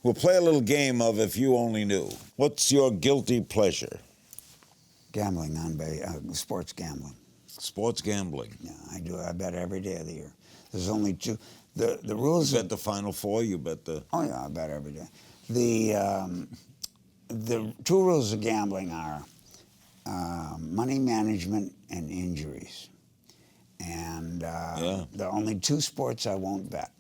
We'll play a little game of If You Only Knew. What's your guilty pleasure? Gambling on sports gambling. Sports gambling. Yeah, I do. I bet every day of the year. There's only two. The rules. You bet the Final Four. You bet the. Oh yeah, I bet every day. The two rules of gambling are money management and injuries. And the only two sports I won't bet.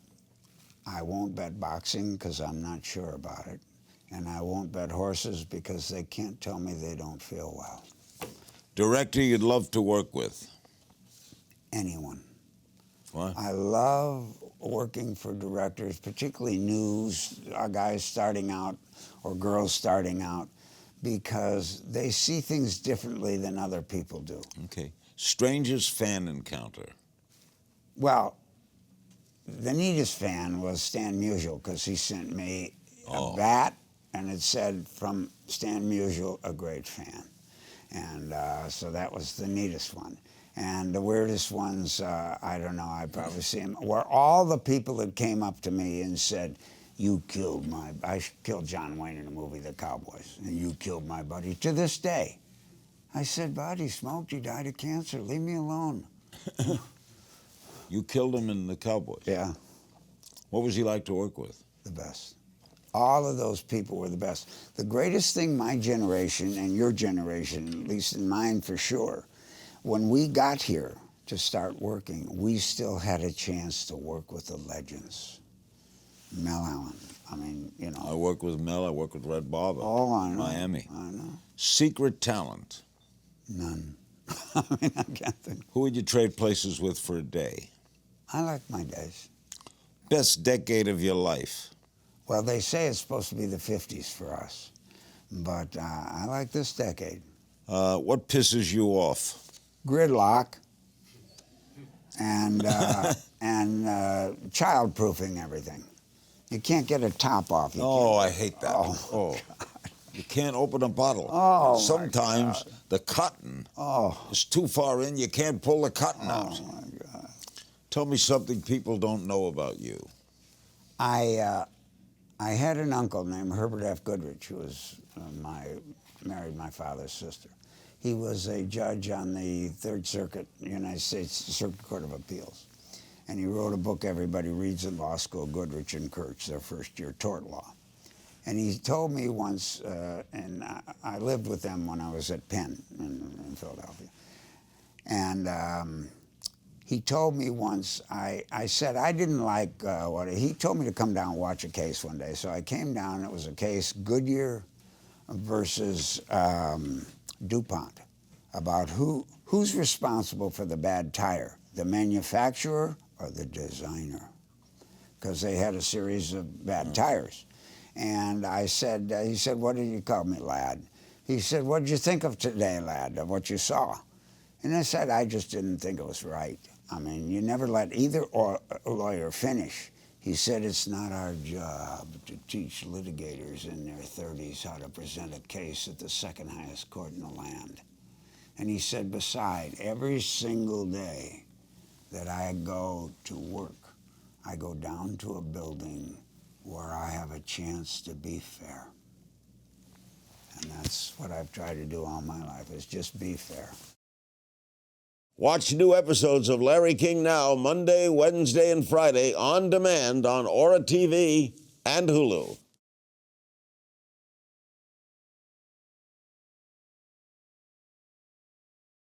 I won't bet boxing because I'm not sure about it. And I won't bet horses because they can't tell me they don't feel well. Director you'd love to work with? Anyone. What? I love working for directors, particularly news, guys starting out or girls starting out, because they see things differently than other people do. Okay. Strangest fan encounter? Well, the neatest fan was Stan Musial, because he sent me a bat, and it said, from Stan Musial, a great fan. And so that was the neatest one. And the weirdest ones, I don't know, I'd probably see them, were all the people that came up to me and said, I killed John Wayne in the movie The Cowboys, and you killed my buddy. To this day, I said, Bud, he smoked, he died of cancer, leave me alone. You killed him in The Cowboys? Yeah. What was he like to work with? The best. All of those people were the best. The greatest thing my generation and your generation, at least in mine for sure, when we got here to start working, we still had a chance to work with the legends. Mel Allen, I mean, you know. I worked with Mel, I worked with Red Barber. Oh, I know. Miami. I know. Secret talent? None. I mean, I can't think. Who would you trade places with for a day? I like my days. Best decade of your life? Well, they say it's supposed to be the 50s for us, but I like this decade. What pisses you off? Gridlock and child-proofing everything. You can't get a top off. I hate that. Oh. You can't open a bottle. Oh, sometimes the cotton is too far in. You can't pull the cotton out. Oh my God! Tell me something people don't know about you. I had an uncle named Herbert F. Goodrich, who was married my father's sister. He was a judge on the Third Circuit, United States Circuit Court of Appeals. And he wrote a book everybody reads in law school, Goodrich and Kirch, their first year tort law. And he told me once, and I lived with them when I was at Penn in Philadelphia. And he told me once, I said I didn't like he told me to come down and watch a case one day. So I came down, and it was a case, Goodyear versus DuPont, about who's responsible for the bad tire, the manufacturer or the designer, because they had a series of bad tires. And I said, he said, what did you call me, lad? He said, what did you think of today, lad, of what you saw? And I said, I just didn't think it was right. I mean, you never let either lawyer finish. He said, it's not our job to teach litigators in their 30s how to present a case at the second highest court in the land. And he said, beside, every single day that I go to work, I go down to a building where I have a chance to be fair. And that's what I've tried to do all my life, is just be fair. Watch new episodes of Larry King Now Monday, Wednesday, and Friday on demand on Aura TV and Hulu.